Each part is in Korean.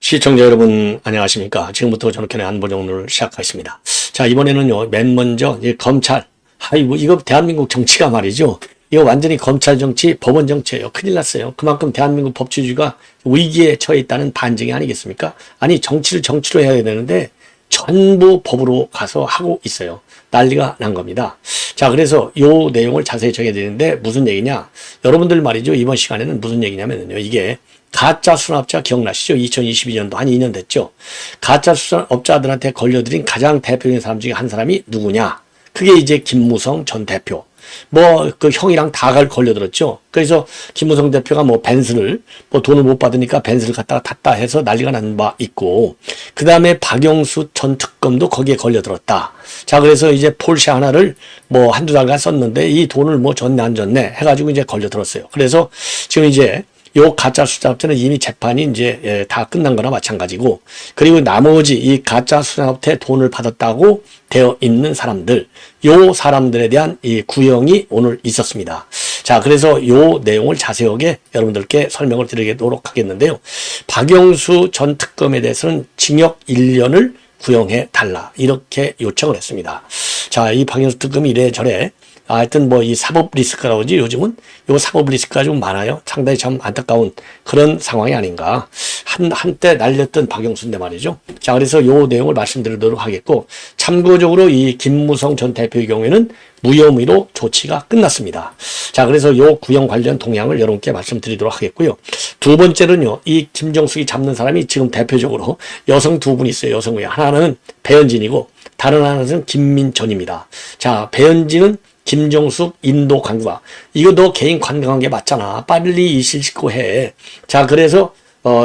시청자 여러분 안녕하십니까. 지금부터 전학현의 안보정론을 시작하겠습니다. 자, 이번에는요 맨 먼저 검찰, 이거 대한민국 정치가 말이죠, 이거 완전히 검찰 정치, 법원 정치예요. 큰일 났어요. 그만큼 대한민국 법치주의가 위기에 처해 있다는 반증이 아니겠습니까? 아니, 정치를 정치로 해야 되는데 전부 법으로 가서 하고 있어요. 난리가 난 겁니다. 자, 그래서 요 내용을 자세히 전해 드리는데 무슨 얘기냐? 여러분들 말이죠, 이번 시간에는 무슨 얘기냐면요, 이게 가짜 수산업자 기억나시죠? 2022년도 한 2년 됐죠. 가짜 수산업자들한테 걸려들인 가장 대표적인 사람 중에 한 사람이 누구냐? 그게 이제 김무성 전 대표. 그 형이랑 다 걸려들었죠. 그래서 김무성 대표가 벤츠를 돈을 못 받으니까 벤츠를 갖다가 탔다 해서 난리가 난 바 있고, 그 다음에 박영수 전 특검도 거기에 걸려들었다. 자, 그래서 이제 폴쉐 하나를 한두 달간 썼는데 이 돈을 줬네 안 줬네 해가지고 이제 걸려들었어요. 그래서 지금 이제 요 가짜 수산업자는 이미 재판이 이제 다 끝난 거나 마찬가지고, 그리고 나머지 이 가짜 수산업체 돈을 받았다고 되어 있는 사람들, 요 사람들에 대한 이 구형이 오늘 있었습니다. 자, 그래서 요 내용을 자세하게 여러분들께 설명을 드리도록 하겠는데요. 박영수 전 특검에 대해서는 징역 1년을 구형해 달라, 이렇게 요청을 했습니다. 자, 이 박영수 특검이 이래저래 하여튼 이 사법 리스크라고 하지, 요즘은 요 사법 리스크가 좀 많아요. 상당히 참 안타까운 그런 상황이 아닌가. 한때 날렸던 박영수인데 말이죠. 자, 그래서 요 내용을 말씀드리도록 하겠고, 참고적으로 이 김무성 전 대표의 경우에는 무혐의로 조치가 끝났습니다. 자, 그래서 요 구형 관련 동향을 여러분께 말씀드리도록 하겠고요. 두 번째는요, 이 김정숙이 잡는 사람이 지금 대표적으로 여성 두 분 있어요. 여성이. 하나는 배현진이고 다른 하나는 김민전입니다. 자, 배현진은 김정숙 인도 관계가, 이거 너 개인 관계한 게 맞잖아. 빨리 이실 짓고 해. 자, 그래서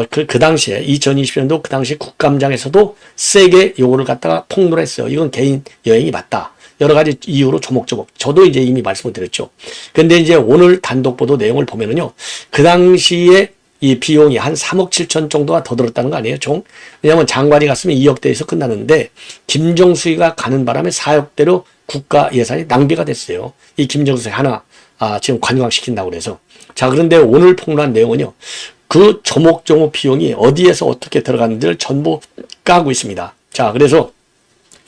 그 당시에 2020년도 그 당시 국감장에서도 세게 요거를 갖다가 폭로를 했어요. 이건 개인 여행이 맞다. 여러 가지 이유로 조목조목. 저도 이제 이미 말씀을 드렸죠. 근데 이제 오늘 단독 보도 내용을 보면은요, 그 당시에 이 비용이 한 3억 7천 정도가 더 들었다는 거 아니에요, 총? 왜냐면 장관이 갔으면 2억대에서 끝나는데 김정숙이가 가는 바람에 4억대로 국가 예산이 낭비가 됐어요. 이 김정숙이 하나 지금 관광시킨다고 그래서. 자, 그런데 오늘 폭로한 내용은요, 그 조목조목 비용이 어디에서 어떻게 들어갔는지를 전부 까고 있습니다. 자, 그래서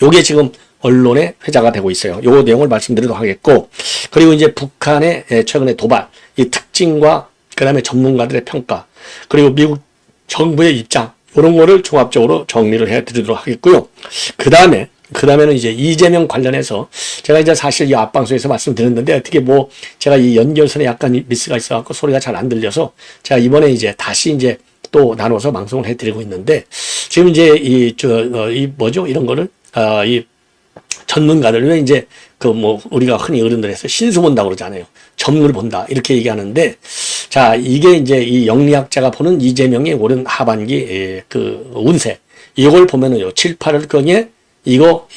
요게 지금 언론에 회자가 되고 있어요. 요 내용을 말씀드리도록 하겠고, 그리고 이제 북한의 최근의 도발, 이 특징과 그 다음에 전문가들의 평가, 그리고 미국 정부의 입장, 이런 거를 종합적으로 정리를 해 드리도록 하겠고요. 그 다음에는 이제 이재명 관련해서 제가 이제 사실 이 앞방송에서 말씀드렸는데, 어떻게 제가 이 연결선에 약간 미스가 있어갖고 소리가 잘 안 들려서 제가 이번에 이제 다시 이제 또 나눠서 방송을 해드리고 있는데, 지금 이제 이런 거를, 이 전문가들, 왜 이제 우리가 흔히 어른들에서 신수 본다고 그러잖아요. 점을 본다, 이렇게 얘기하는데, 자, 이게 이제 이 영리학자가 보는 이재명의 올해 하반기 그 운세, 이걸 보면은요, 7, 8월경에 이거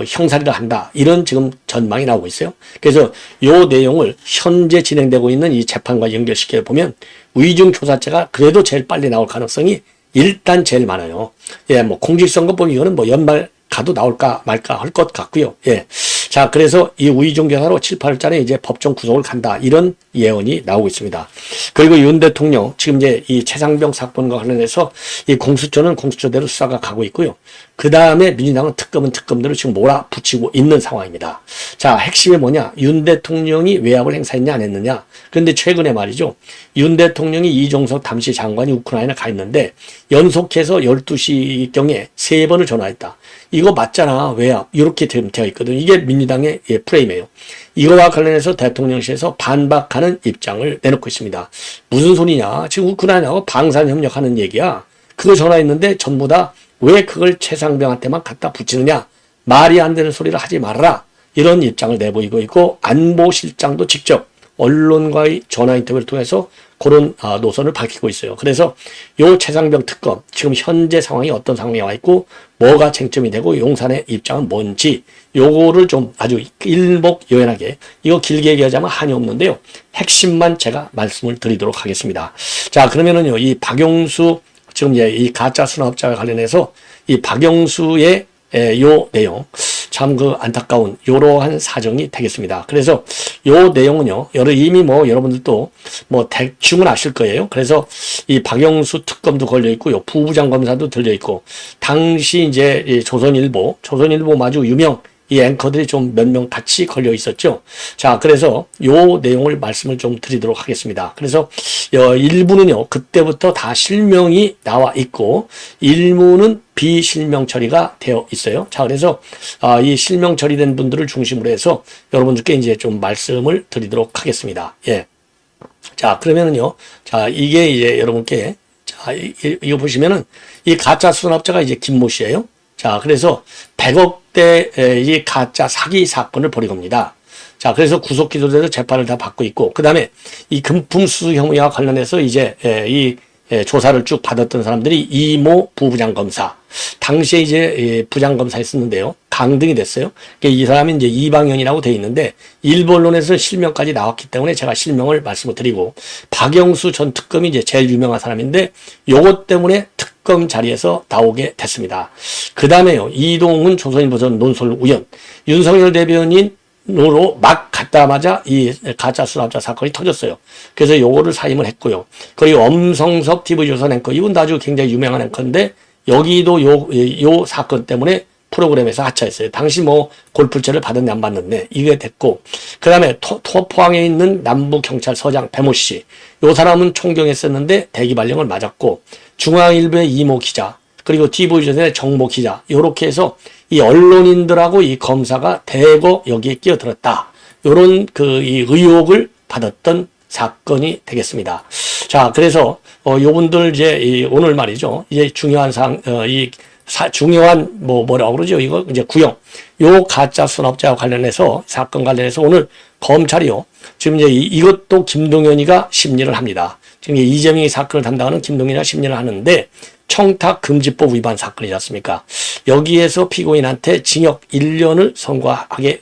형살이를 한다, 이런 지금 전망이 나오고 있어요. 그래서 요 내용을 현재 진행되고 있는 이 재판과 연결시켜 보면 위중조사죄가 그래도 제일 빨리 나올 가능성이 일단 제일 많아요. 예, 공직선거법 이거는 연말 가도 나올까 말까 할 것 같고요. 예. 자, 그래서 이 우의종교사로 7, 8월달에 이제 법정 구속을 간다, 이런 예언이 나오고 있습니다. 그리고 윤 대통령, 지금 이제 이 최상병 사건과 관련해서 이 공수처는 공수처대로 수사가 가고 있고요. 그 다음에 민주당은 특검은 특검대로 지금 몰아붙이고 있는 상황입니다. 자, 핵심이 뭐냐? 윤 대통령이 외압을 행사했냐 안 했느냐? 그런데 최근에 말이죠, 윤 대통령이 이종석 당시 장관이 우크라이나 가 있는데 연속해서 12시경에 3번을 전화했다. 이거 맞잖아, 외압. 이렇게 되어 있거든. 이게 민주당의 프레임이에요. 이거와 관련해서 대통령실에서 반박하는 입장을 내놓고 있습니다. 무슨 소리냐? 지금 우크라이나하고 방산협력하는 얘기야. 그거 전화했는데 전부 다 왜 그걸 최상병한테만 갖다 붙이느냐? 말이 안 되는 소리를 하지 말아라, 이런 입장을 내보이고 있고, 안보실장도 직접 언론과의 전화 인터뷰를 통해서 그런 노선을 밝히고 있어요. 그래서 요 최상병 특검, 지금 현재 상황이 어떤 상황에 와 있고 뭐가 쟁점이 되고 용산의 입장은 뭔지, 요거를 좀 아주 일목요연하게, 이거 길게 얘기하자면 한이 없는데요, 핵심만 제가 말씀을 드리도록 하겠습니다. 자, 그러면은요, 이 박영수, 지금 이제 이 가짜 수산업자와 관련해서 이 박영수의 요 내용 참 그 안타까운 요러한 사정이 되겠습니다. 그래서 요 내용은요, 이미 뭐 여러분들도 뭐 대충은 아실 거예요. 그래서 이 박영수 특검도 걸려 있고요, 부부장 검사도 들려 있고, 당시 이제 이 조선일보 아주 유명 이 앵커들이 좀 몇 명 같이 걸려 있었죠. 자, 그래서 요 내용을 말씀을 좀 드리도록 하겠습니다. 그래서 일부는요, 그때부터 다 실명이 나와 있고, 일부는 비실명 처리가 되어 있어요. 자, 그래서 이 실명 처리된 분들을 중심으로 해서 여러분들께 이제 좀 말씀을 드리도록 하겠습니다. 예. 자, 그러면은요, 자, 이게 이제 여러분께, 자, 이거 보시면은 이 가짜 수산업자가 이제 김모 씨예요. 자, 그래서 100억대 이 가짜 사기 사건을 벌인 겁니다. 자, 그래서 구속 기소돼서 재판을 다 받고 있고, 그 다음에 이 금품 수수 혐의와 관련해서 이제 이 조사를 쭉 받았던 사람들이 이모 부부장 검사, 당시에 이제 부장 검사 했었는데요, 강등이 됐어요. 이 사람이 이제 이방현이라고 돼 있는데 일부 언론에서 실명까지 나왔기 때문에 제가 실명을 말씀을 드리고, 박영수 전 특검이 이제 제일 유명한 사람인데 요것 때문에 특검 자리에서 나오게 됐습니다. 그 다음에요, 이동훈 조선일보전 논설 우연, 윤석열 대변인으로 막 갔다마자 이 가짜 수납자 사건이 터졌어요. 그래서 요거를 사임을 했고요. 그리고 엄성섭 TV조선 앵커, 이분 아주 굉장히 유명한 앵커인데 여기도 요 사건 때문에 프로그램에서 하차했어요. 당시 뭐 골프채를 받았는데 안 받는데 이게 됐고, 그 다음에 포항에 있는 남부경찰서장 배모 씨, 요 사람은 총경했었는데 대기 발령을 맞았고, 중앙일보의 이모 기자, 그리고 TV조선의 정모 기자, 요렇게 해서 이 언론인들하고 이 검사가 대거 여기에 끼어들었다, 요런 이 의혹을 받았던 사건이 되겠습니다. 자, 그래서 요분들 이제 오늘 말이죠, 이제 중요한 중요한 뭐라고 그러죠? 이거 이제 구형. 요 가짜 수납자와 관련해서 사건 관련해서 오늘 검찰이요, 지금 이제 이것도 김동연이가 심리를 합니다. 지금 이재명이 사건을 담당하는 김동연이가 심리를 하는데 청탁금지법 위반 사건이지 않습니까? 여기에서 피고인한테 징역 1년을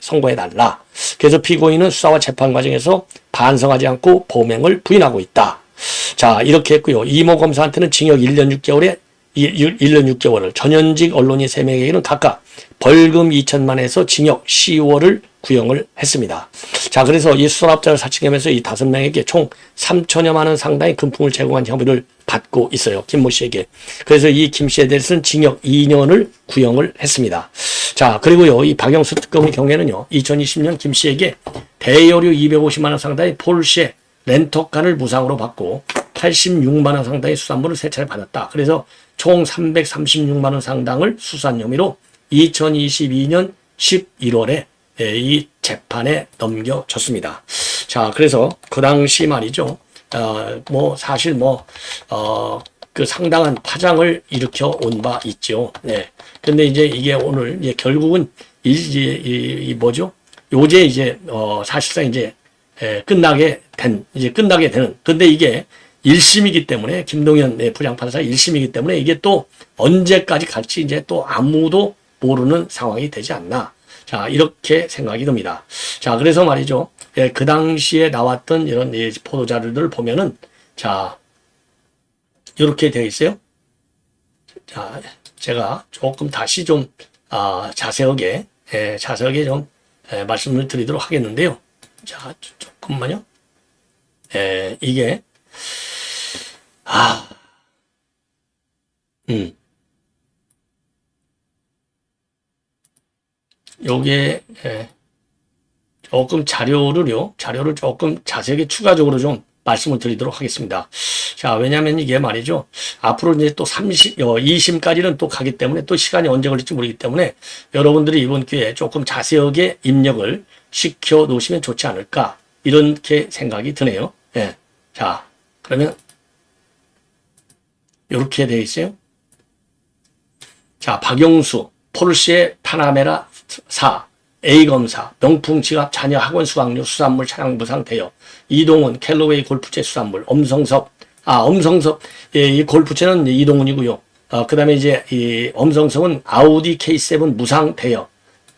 선고해달라. 그래서 피고인은 수사와 재판 과정에서 반성하지 않고 범행을 부인하고 있다. 자, 이렇게 했고요. 이모 검사한테는 징역 1년 6개월을, 전현직 언론인 3명에게는 각각 벌금 2천만에서 징역 10월을 구형을 했습니다. 자, 그래서 이 수산업자를 사칭하면서 이 5명에게 총 3천여만 원 상당의 금품을 제공한 혐의를 받고 있어요, 김모 씨에게. 그래서 이 김 씨에 대해서는 징역 2년을 구형을 했습니다. 자, 그리고요, 이 박영수 특검의 경우에는요, 2020년 김 씨에게 대여료 250만 원 상당의 폴쉐 렌터카를 무상으로 받고 86만 원 상당의 수산물을 3차례 받았다. 그래서 총 336만 원 상당을 수산 혐의로 2022년 11월에 이 재판에 넘겨졌습니다. 자, 그래서 그 당시 말이죠, 사실 그 상당한 파장을 일으켜 온 바 있죠. 네. 근데 이제 이게 오늘 이제 결국은 뭐죠? 요제 이제 사실상 이제 끝나게 되는. 근데 이게 1심이기 때문에, 김동연 부장판사 1심이기 때문에 이게 또 언제까지 갈지 이제 또 아무도 모르는 상황이 되지 않나. 자, 이렇게 생각이 듭니다. 자, 그래서 말이죠, 그 당시에 나왔던 이런 보도자료들을 보면은, 자, 이렇게 되어 있어요. 자, 제가 조금 다시 좀 자세하게 좀 말씀을 드리도록 하겠는데요. 자, 조금만요. 이게 요게 조금 자료를 조금 자세하게 추가적으로 좀 말씀을 드리도록 하겠습니다. 자, 왜냐면 이게 말이죠, 앞으로 이제 또 2심까지는 또 가기 때문에 또 시간이 언제 걸릴지 모르기 때문에 여러분들이 이번 기회에 조금 자세하게 입력을 시켜 놓으시면 좋지 않을까, 이렇게 생각이 드네요. 예. 자, 그러면 이렇게 되어 있어요. 자, 박영수, 포르쉐 파나메라 4, A검사, 명품 지갑, 자녀 학원 수강료, 수산물 차량 무상 대여, 이동훈, 캘로웨이 골프채 수산물, 엄성섭, 이 골프채는 이동훈이고요. 그 다음에 이제 이 엄성섭은 아우디 K7 무상 대여,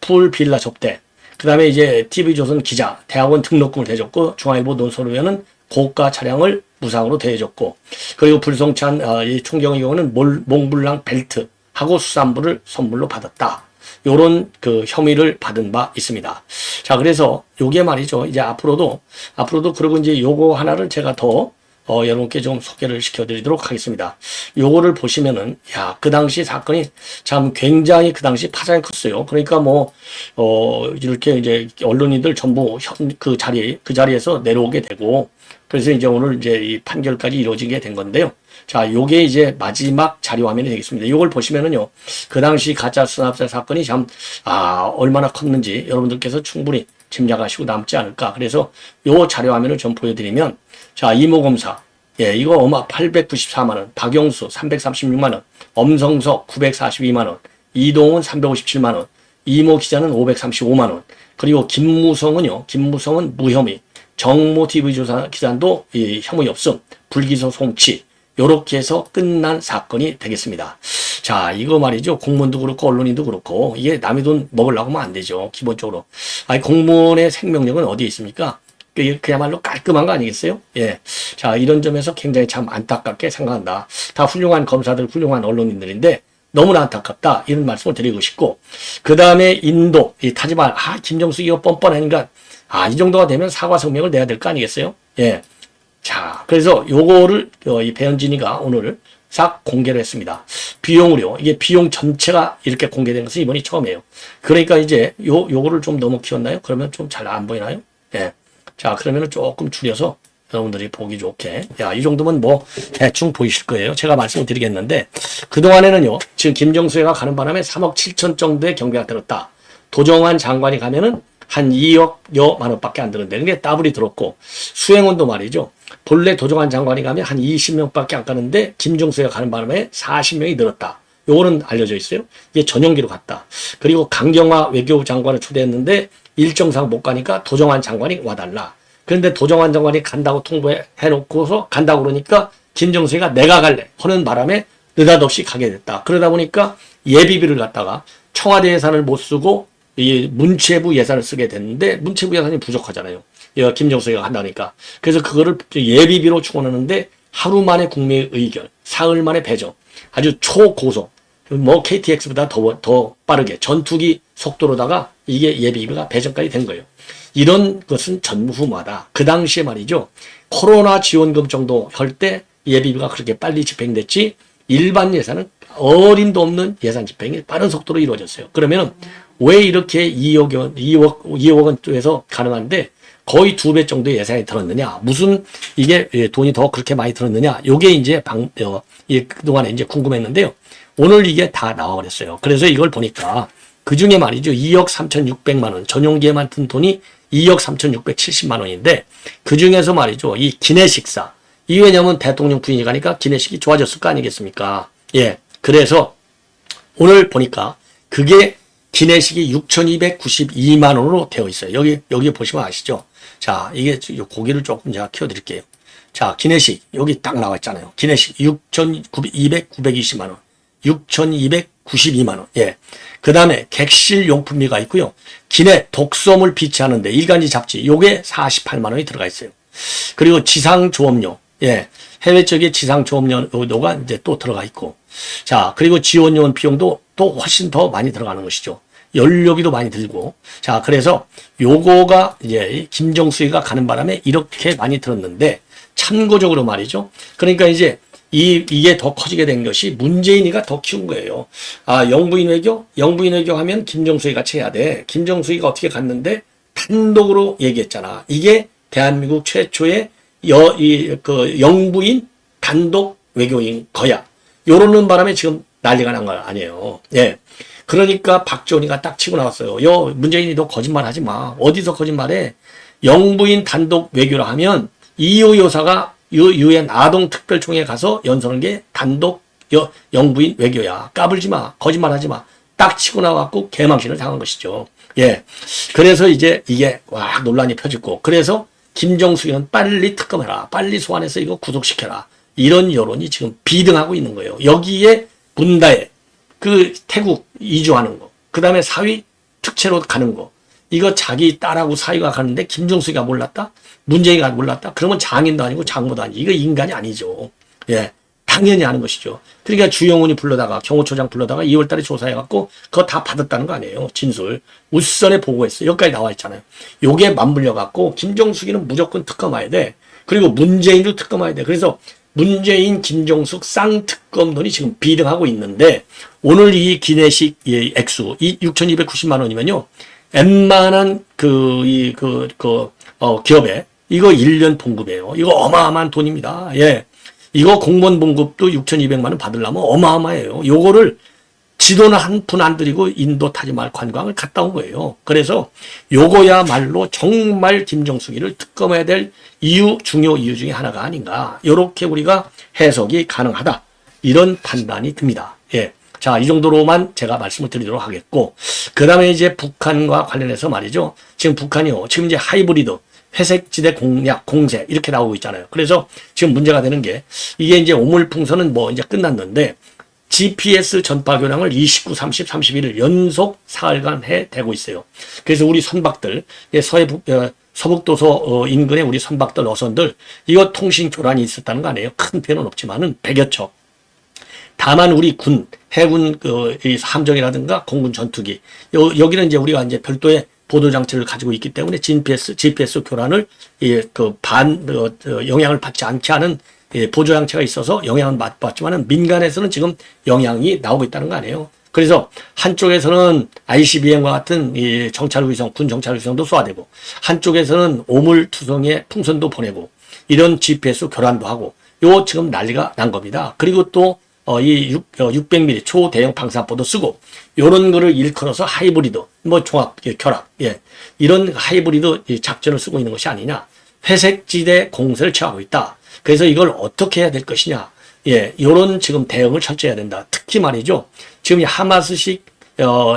풀 빌라 접대, 그 다음에 이제 TV조선 기자, 대학원 등록금을 대줬고, 중앙일보 논설위원은 고가 차량을 무상으로 대해줬고, 그리고 불송찬 이 총경의 경우는 몽블랑 벨트 하고 수산물을 선물로 받았다. 요런 그 혐의를 받은 바 있습니다. 자, 그래서 요게 말이죠. 이제 앞으로도 그리고 이제 요거 하나를 제가 더 여러분께 좀 소개를 시켜드리도록 하겠습니다. 요거를 보시면은, 야, 그 당시 사건이 참 굉장히 그 당시 파장이 컸어요. 그러니까 이렇게 이제 언론인들 전부 그 자리에서 내려오게 되고, 그래서 이제 오늘 이제 이 판결까지 이루어지게 된 건데요. 자, 요게 이제 마지막 자료 화면이 되겠습니다. 요걸 보시면은요, 그 당시 가짜 수납자 사건이 참, 얼마나 컸는지 여러분들께서 충분히 짐작하시고 남지 않을까. 그래서 요 자료 화면을 좀 보여드리면, 자, 이모검사. 예, 이거 894만원. 박영수 336만원. 엄성석 942만원. 이동훈 357만원. 이모 기자는 535만원. 그리고 김무성은 무혐의. 정모 TV 조사 기자도 혐의 없음. 불기소 송치. 요렇게 해서 끝난 사건이 되겠습니다. 자, 이거 말이죠. 공무원도 그렇고 언론인도 그렇고 이게 남의 돈 먹으려고 하면 안 되죠. 기본적으로. 공무원의 생명력은 어디에 있습니까? 그야말로 깔끔한 거 아니겠어요? 예. 자, 이런 점에서 굉장히 참 안타깝게 생각한다. 다 훌륭한 검사들, 훌륭한 언론인들인데 너무나 안타깝다. 이런 말씀을 드리고 싶고. 그 다음에 인도, 타지말, 김정숙 이거 뻔뻔하니까, 이 정도가 되면 사과 성명을 내야 될 거 아니겠어요? 예. 자, 그래서 요거를, 이 배현진이가 오늘 싹 공개를 했습니다. 비용으로, 이게 비용 전체가 이렇게 공개된 것은 이번이 처음이에요. 그러니까 이제 요거를 좀 너무 키웠나요? 그러면 좀 잘 안 보이나요? 예. 자, 그러면은 조금 줄여서 여러분들이 보기 좋게. 야, 이 정도면 대충 보이실 거예요. 제가 말씀을 드리겠는데, 그동안에는요, 지금 김정수가 가는 바람에 3억 7천 정도의 경비가 들었다. 도정환 장관이 가면은 한 2억여 만 원밖에 안 드는데, 그게 더블이 들었고, 수행원도 말이죠. 본래 도정환 장관이 가면 한 20명밖에 안 가는데, 김정수가 가는 바람에 40명이 늘었다. 요거는 알려져 있어요. 이게 전용기로 갔다. 그리고 강경화 외교부 장관을 초대했는데, 일정상 못 가니까 도정환 장관이 와달라. 그런데 도정환 장관이 간다고 통보해놓고서 간다고 그러니까 김정수가 내가 갈래 하는 바람에 느닷없이 가게 됐다. 그러다 보니까 예비비를 갖다가 청와대 예산을 못 쓰고 이 문체부 예산을 쓰게 됐는데 문체부 예산이 부족하잖아요. 김정수가 간다니까. 그래서 그거를 예비비로 충원하는데 하루 만에 국민의 의견, 사흘 만에 배정, 아주 초고속. KTX보다 더 빠르게 전투기 속도로다가 이게 예비비가 배정까지 된 거예요. 이런 것은 전무후무하다. 그 당시에 말이죠. 코로나 지원금 정도 할 때 예비비가 그렇게 빨리 집행됐지 일반 예산은 어림도 없는 예산 집행이 빠른 속도로 이루어졌어요. 그러면 왜 이렇게 2억 원에서 가능한데 거의 2배 정도의 예산이 들었느냐? 무슨 이게 돈이 더 그렇게 많이 들었느냐? 요게 이제 그동안에 이제 궁금했는데요. 오늘 이게 다 나와버렸어요. 그래서 이걸 보니까 그 중에 말이죠. 2억 3,600만 원. 전용기에만 든 돈이 2억 3,670만 원인데 그 중에서 말이죠. 이 기내식사. 이 왜냐면 대통령 부인이 가니까 기내식이 좋아졌을 거 아니겠습니까? 예. 그래서 오늘 보니까 그게 기내식이 6,292만 원으로 되어 있어요. 여기 보시면 아시죠? 자, 이게 고기를 조금 제가 키워드릴게요. 자, 기내식. 여기 딱 나와 있잖아요. 기내식 920만 원. 6,292만 원. 예. 그 다음에 객실 용품비가 있고요. 기내 독소물 비치하는데 일간지 잡지. 요게 48만 원이 들어가 있어요. 그리고 지상조업료. 예. 해외 쪽에 지상조업료가 이제 또 들어가 있고. 자, 그리고 지원요원 비용도 또 훨씬 더 많이 들어가는 것이죠. 연료비도 많이 들고. 자, 그래서 요거가 이제 김정수가 가는 바람에 이렇게 많이 들었는데 참고적으로 말이죠. 그러니까 이제 이게 더 커지게 된 것이 문재인이가 더 키운 거예요. 영부인 외교 하면 김정수이 같이 해야 돼. 김정수이가 어떻게 갔는데 단독으로 얘기했잖아. 이게 대한민국 최초의 영부인 단독 외교인 거야. 요러는 바람에 지금 난리가 난 거 아니에요. 예. 그러니까 박지원이가 딱 치고 나왔어요. 문재인이 너 거짓말 하지 마. 어디서 거짓말해? 영부인 단독 외교라 하면 이호 여사가 유엔 아동특별총회에 가서 연설한 게 단독 영부인 외교야. 까불지 마. 거짓말 하지 마. 딱 치고 나왔고 개망신을 당한 것이죠. 예. 그래서 이제 이게 논란이 펴지고 그래서 김정수는 빨리 특검해라. 빨리 소환해서 이거 구속시켜라. 이런 여론이 지금 비등하고 있는 거예요. 여기에 문다에 그 태국 이주하는 거. 그 다음에 사위 특채로 가는 거. 이거 자기 딸하고 사위가 가는데 김정수가 몰랐다? 문재인이가 몰랐다? 그러면 장인도 아니고 장모도 아니고 이거 인간이 아니죠. 예. 당연히 하는 것이죠. 그러니까 주영훈이 불러다가 경호처장 불러다가 2월 달에 조사해갖고 그거 다 받았다는 거 아니에요. 진술. 웃선에 보고했어요. 여기까지 나와 있잖아요. 요게 맞물려갖고 김정숙이는 무조건 특검해야 돼. 그리고 문재인도 특검해야 돼. 그래서 문재인, 김정숙 쌍특검론이 지금 비등하고 있는데 오늘 이 기내식 액수, 이 6,290만 원이면요. 웬만한 기업에 이거 1년 봉급이에요. 이거 어마어마한 돈입니다. 예. 이거 공무원 봉급도 6,200만 원 받으려면 어마어마해요. 요거를 지도는 한 푼 안 들이고 인도 타지말 관광을 갔다 온 거예요. 그래서 요거야말로 정말 김정숙이를 특검해야 될 중요 이유 중에 하나가 아닌가. 요렇게 우리가 해석이 가능하다. 이런 판단이 듭니다. 예. 자, 이 정도로만 제가 말씀을 드리도록 하겠고, 그 다음에 이제 북한과 관련해서 말이죠. 지금 북한이요. 지금 이제 하이브리드, 회색지대 공략, 공세, 이렇게 나오고 있잖아요. 그래서 지금 문제가 되는 게, 이게 이제 오물풍선은 뭐 이제 끝났는데, GPS 전파 교량을 29, 30, 31일 연속 사흘간 해대고 있어요. 그래서 우리 선박들, 서북도서 인근에 우리 선박들, 어선들, 이거 통신 교란이 있었다는 거 아니에요. 큰 피해는 없지만은 100여 척. 다만 우리 군, 해군 이 함정이라든가 공군 전투기, 여기는 이제 우리가 이제 별도의 보도 장치를 가지고 있기 때문에 GPS 교란을 영향을 받지 않게 하는 보조 장치가 있어서 영향은 받지만은 민간에서는 지금 영향이 나오고 있다는 거 아니에요. 그래서 한쪽에서는 ICBM과 같은 이 정찰위성, 군 정찰위성도 쏘아대고, 한쪽에서는 오물투성의 풍선도 보내고, 이런 GPS 교란도 하고, 요 지금 난리가 난 겁니다. 그리고 또 600mm 초대형 방사포도 쓰고, 요런 거를 일컬어서 하이브리드, 뭐 종합 결합, 이런 하이브리드 작전을 쓰고 있는 것이 아니냐. 회색지대 공세를 취하고 있다. 그래서 이걸 어떻게 해야 될 것이냐. 요런 지금 대응을 철저히 해야 된다. 특히 말이죠. 지금 이 하마스식,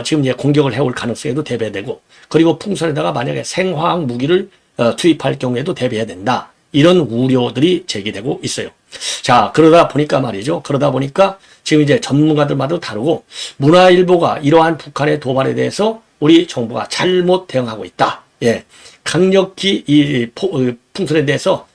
지금 이제 공격을 해올 가능성에도 대비되고, 그리고 풍선에다가 만약에 생화학 무기를 투입할 경우에도 대비해야 된다. 이런 우려들이 제기되고 있어요. 자, 그러다 보니까 지금 이제 전문가들마다 다르고, 문화일보가 이러한 북한의 도발에 대해서 우리 정부가 잘못 대응하고 있다. 강력히 이 풍선에 대해서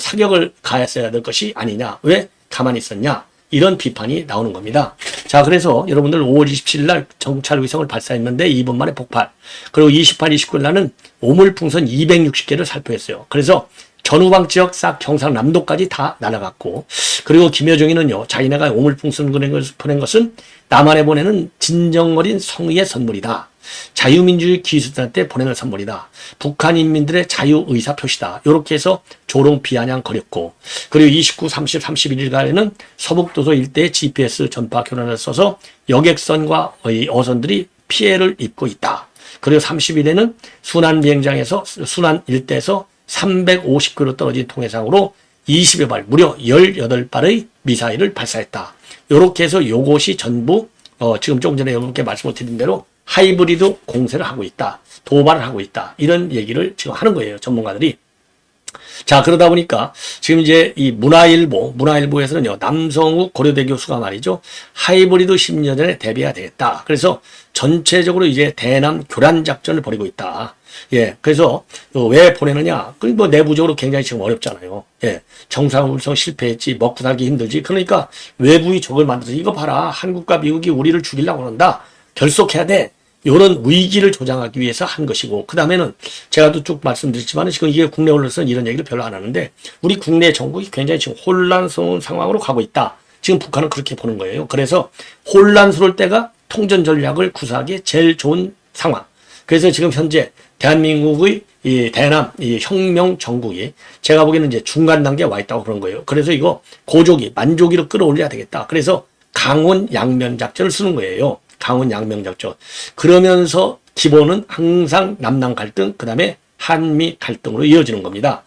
사격을 가했어야 될 것이 아니냐. 왜 가만히 있었냐. 이런 비판이 나오는 겁니다. 자, 그래서 여러분들 5월 27일 날 정찰위성을 발사했는데 2분 만에 폭발. 그리고 28, 29일 날은 오물풍선 260개를 살포했어요. 그래서 전후방 지역 싹 경상남도까지 다 날아갔고, 그리고 김여정이는요, 자기네가 오물풍선 보낸 것은 남한에 보내는 진정 어린 성의의 선물이다. 자유민주주의 기수들한테 보내는 선물이다. 북한 인민들의 자유의사 표시다. 이렇게 해서 조롱 비아냥 거렸고, 그리고 29, 30, 31일간에는 서북도서 일대의 GPS 전파 교란을 써서 여객선과 어선들이 피해를 입고 있다. 그리고 30일에는 순안 비행장에서 순안 일대에서 350km 떨어진 통해상으로 20여 발, 무려 18발의 미사일을 발사했다. 이렇게 해서 요것이 전부 지금 조금 전에 여러분께 말씀을 드린 대로 하이브리드 공세를 하고 있다. 도발을 하고 있다. 이런 얘기를 지금 하는 거예요. 전문가들이. 자, 그러다 보니까 지금 이제 이 문화일보에서는요, 남성욱 고려대 교수가 말이죠, 하이브리드 10년 전에 대비해야 되겠다. 그래서 전체적으로 이제 대남 교란 작전을 벌이고 있다. 그래서 왜 보내느냐? 뭐 내부적으로 굉장히 지금 어렵잖아요. 정상훈성 실패했지, 먹고 살기 힘들지. 그러니까 외부의 적을 만들어서 이거 봐라, 한국과 미국이 우리를 죽이려고 한다. 결속해야 돼. 이런 위기를 조장하기 위해서 한 것이고, 그 다음에는 제가 또 쭉 말씀드렸지만 지금 이게 국내 언론에서는 이런 얘기를 별로 안 하는데, 우리 국내 정국이 굉장히 지금 혼란스러운 상황으로 가고 있다. 지금 북한은 그렇게 보는 거예요. 그래서 혼란스러울 때가 통전 전략을 구사하기에 제일 좋은 상황. 그래서 지금 현재 대한민국의 이 대남 이 혁명 정국이 제가 보기에는 이제 중간 단계에 와 있다고 그런 거예요. 그래서 이거 고조기, 만조기로 끌어올려야 되겠다. 그래서 강원 양면 작전을 쓰는 거예요. 강원 양면 작전. 그러면서 기본은 항상 남남 갈등, 그 다음에 한미 갈등으로 이어지는 겁니다.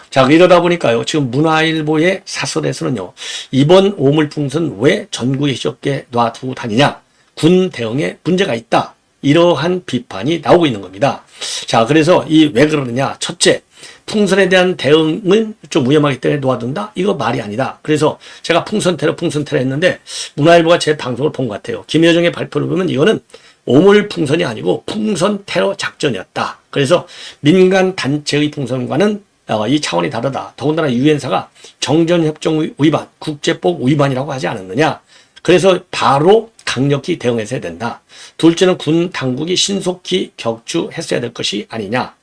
자, 이러다 보니까요, 지금 문화일보의 사설에서는요, 이번 오물풍선 왜 전국에 쉽게 놔두고 다니냐? 군 대응에 문제가 있다. 이러한 비판이 나오고 있는 겁니다. 자, 그래서 왜 그러느냐? 첫째, 풍선에 대한 대응은 좀 위험하기 때문에 놓아둔다? 이거 말이 아니다. 그래서 제가 풍선 테러 했는데 문화일보가 제 방송을 본 것 같아요. 김여정의 발표를 보면 이거는 오물 풍선이 아니고 풍선 테러 작전이었다. 그래서 민간 단체의 풍선과는 이 차원이 다르다. 더군다나 유엔사가 정전협정 위반, 국제법 위반이라고 하지 않았느냐. 그래서 바로 강력히 대응해야 된다. 둘째는 군 당국이 신속히 격추했어야 될 것이 아니냐.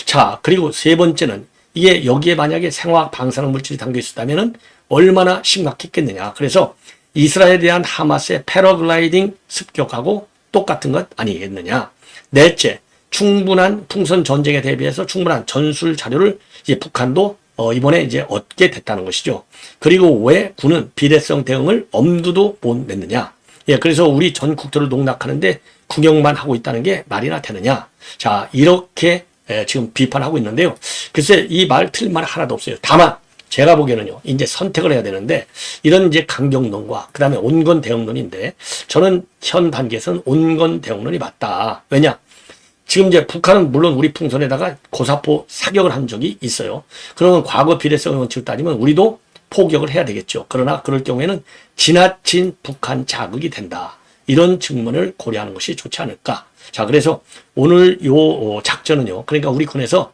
자, 그리고 세 번째는 이게 여기에 만약에 생화학 방사능 물질이 담겨 있었다면 얼마나 심각했겠느냐. 그래서 이스라엘에 대한 하마스의 패러글라이딩 습격하고 똑같은 것 아니겠느냐. 넷째, 충분한 풍선 전쟁에 대비해서 충분한 전술 자료를 이제 북한도 이번에 이제 얻게 됐다는 것이죠. 그리고 왜 군은 비례성 대응을 엄두도 못 냈느냐. 예, 그래서 우리 전 국토를 농락하는데 구경만 하고 있다는 게 말이나 되느냐. 자, 이렇게 지금 비판하고 있는데요. 글쎄, 이 말 틀린 말 하나도 없어요. 다만, 제가 보기에는요, 이제 선택을 해야 되는데, 이런 이제 강경론과, 그 다음에 온건 대응론인데, 저는 현 단계에서는 온건 대응론이 맞다. 왜냐? 지금 이제 북한은 물론 우리 풍선에다가 고사포 사격을 한 적이 있어요. 그러면 과거 비례성 원칙을 따지면 우리도 포격을 해야 되겠죠. 그러나 그럴 경우에는 지나친 북한 자극이 된다. 이런 측면을 고려하는 것이 좋지 않을까. 자, 그래서 오늘 요 작전은요. 그러니까 우리 군에서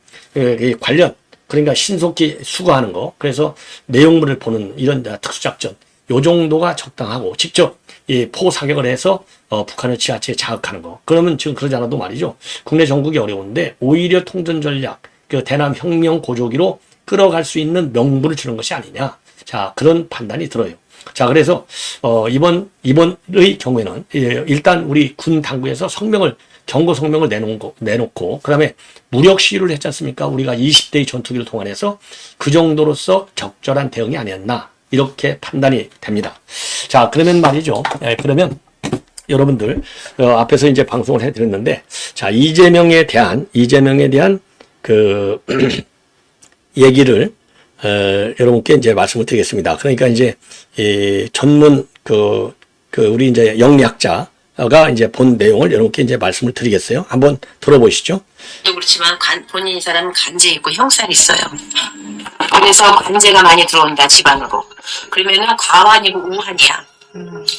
관련, 그러니까 신속히 수거하는 거, 그래서 내용물을 보는 이런 특수작전, 요 정도가 적당하고 직접 이 포사격을 해서 북한을 지하체에 자극하는 거. 그러면 지금 그러지 않아도 말이죠. 국내 정국이 어려운데 오히려 통전 전략, 그 대남 혁명 고조기로 끌어갈 수 있는 명분을 주는 것이 아니냐. 자, 그런 판단이 들어요. 자, 그래서 이번의 경우에는 일단 우리 군 당국에서 경고 성명을 내놓고 그다음에 무력 시위를 했지 않습니까? 우리가 20대의 전투기를 동원해서 그 정도로서 적절한 대응이 아니었나 이렇게 판단이 됩니다. 자, 그러면 말이죠. 그러면 여러분들 앞에서 이제 방송을 해드렸는데, 자, 이재명에 대한 그 얘기를 여러분께 이제 말씀을 드리겠습니다. 그러니까 이제 이 전문 우리 이제 영리학자가 이제 본 내용을 여러분께 이제 말씀을 드리겠어요. 한번 들어보시죠. 그렇지만 본인 사람은 간제 있고 형살 있어요. 그래서 관제가 많이 들어온다 집안으로. 그러면은 가환이고 우환이야.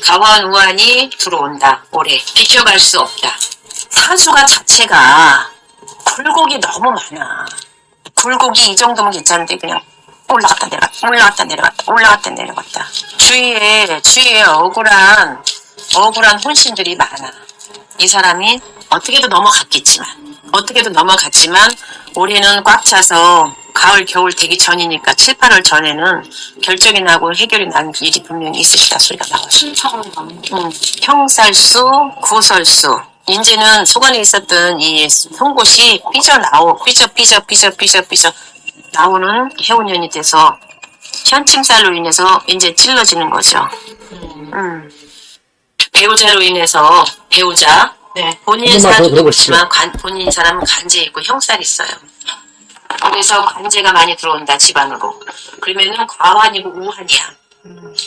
가환 우환이 들어온다. 올해 비켜갈 수 없다. 사주가 자체가 굴곡이 너무 많아. 굴곡이 이 정도면 괜찮은데 그냥 올라갔다 내려갔다 올라갔다 내려갔다 올라갔다 내려갔다. 주위에 억울한 혼신들이 많아. 이 사람이 어떻게도 넘어갔지만 올해는 꽉 차서 가을 겨울 되기 전이니까 7, 8월 전에는 결정이 나고 해결이 난 일이 분명히 있으시다 소리가 나왔어. 형살수, 구설수. 이제는 소관에 있었던 이 송곳이 삐져 나오는 해운년이 돼서 현침살로 인해서 이제 찔러지는 거죠. 배우자로 인해서 네. 본인 사람도 그렇지만 본인 사람은 간제 있고 형살 있어요. 그래서 관제가 많이 들어온다 집안으로. 그러면은 가환이고 우환이야.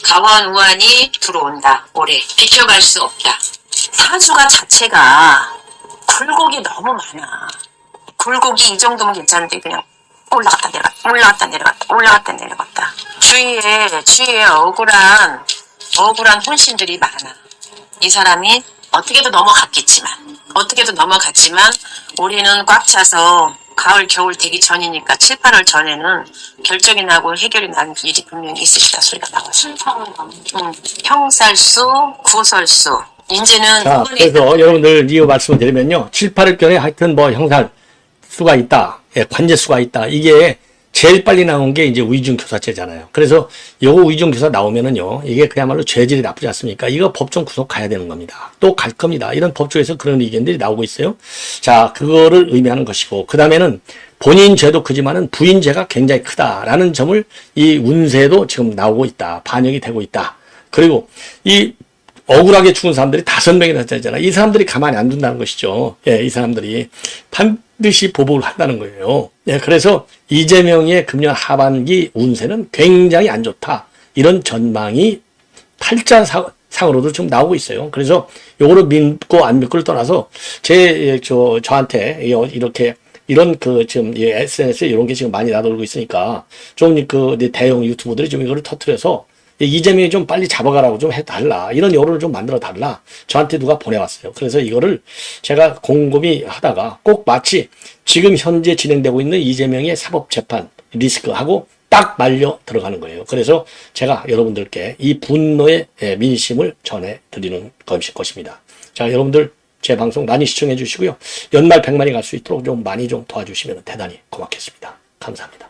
가환 우환이 들어온다. 올해 비켜갈 수 없다. 사주가 자체가 굴곡이 너무 많아. 굴곡이 이 정도면 괜찮은데 그냥 올라갔다 내려갔다. 주위에 억울한 혼신들이 많아. 이 사람이 어떻게도 넘어갔지만 올해는 꽉 차서 가을 겨울 되기 전이니까 7, 8월 전에는 결정이 나고 해결이 난 일이 분명히 있으시다 소리가 나왔어. 형살수, 구설수. 이제는 자, 그래서 여러분들 이거 말씀을 드리면요. 7, 8월경에 하여튼 뭐 형살 수가 있다. 관제 수가 있다. 이게 제일 빨리 나온 게 이제 위중교사죄잖아요. 그래서 요거 위중교사 나오면은요, 이게 그야말로 죄질이 나쁘지 않습니까? 이거 법정 구속 가야 되는 겁니다. 또 갈 겁니다. 이런 법조에서 그런 의견들이 나오고 있어요. 자, 그거를 의미하는 것이고, 그 다음에는 본인 죄도 크지만은 부인 죄가 굉장히 크다라는 점을 이 운세도 지금 나오고 있다. 반영이 되고 있다. 그리고 이 억울하게 죽은 사람들이 5명이나 되잖아. 이 사람들이 가만히 안 둔다는 것이죠. 예, 이 사람들이 반드시 보복을 한다는 거예요. 예, 그래서 이재명의 금년 하반기 운세는 굉장히 안 좋다. 이런 전망이 팔자상으로도 지금 나오고 있어요. 그래서 요거를 믿고 안 믿고를 떠나서 저한테 이렇게 이런 지금 SNS에 이런 게 지금 많이 나돌고 있으니까 좀 대형 유튜버들이 좀 이거를 터뜨려서 이재명이 좀 빨리 잡아가라고 좀 해달라. 이런 여론을 좀 만들어 달라. 저한테 누가 보내왔어요. 그래서 이거를 제가 곰곰이 하다가 꼭 마치 지금 현재 진행되고 있는 이재명의 사법재판, 리스크하고 딱 말려 들어가는 거예요. 그래서 제가 여러분들께 이 분노의 민심을 전해드리는 것입니다. 자, 여러분들 제 방송 많이 시청해 주시고요. 연말 100만이 갈 수 있도록 좀 많이 좀 도와주시면 대단히 고맙겠습니다. 감사합니다.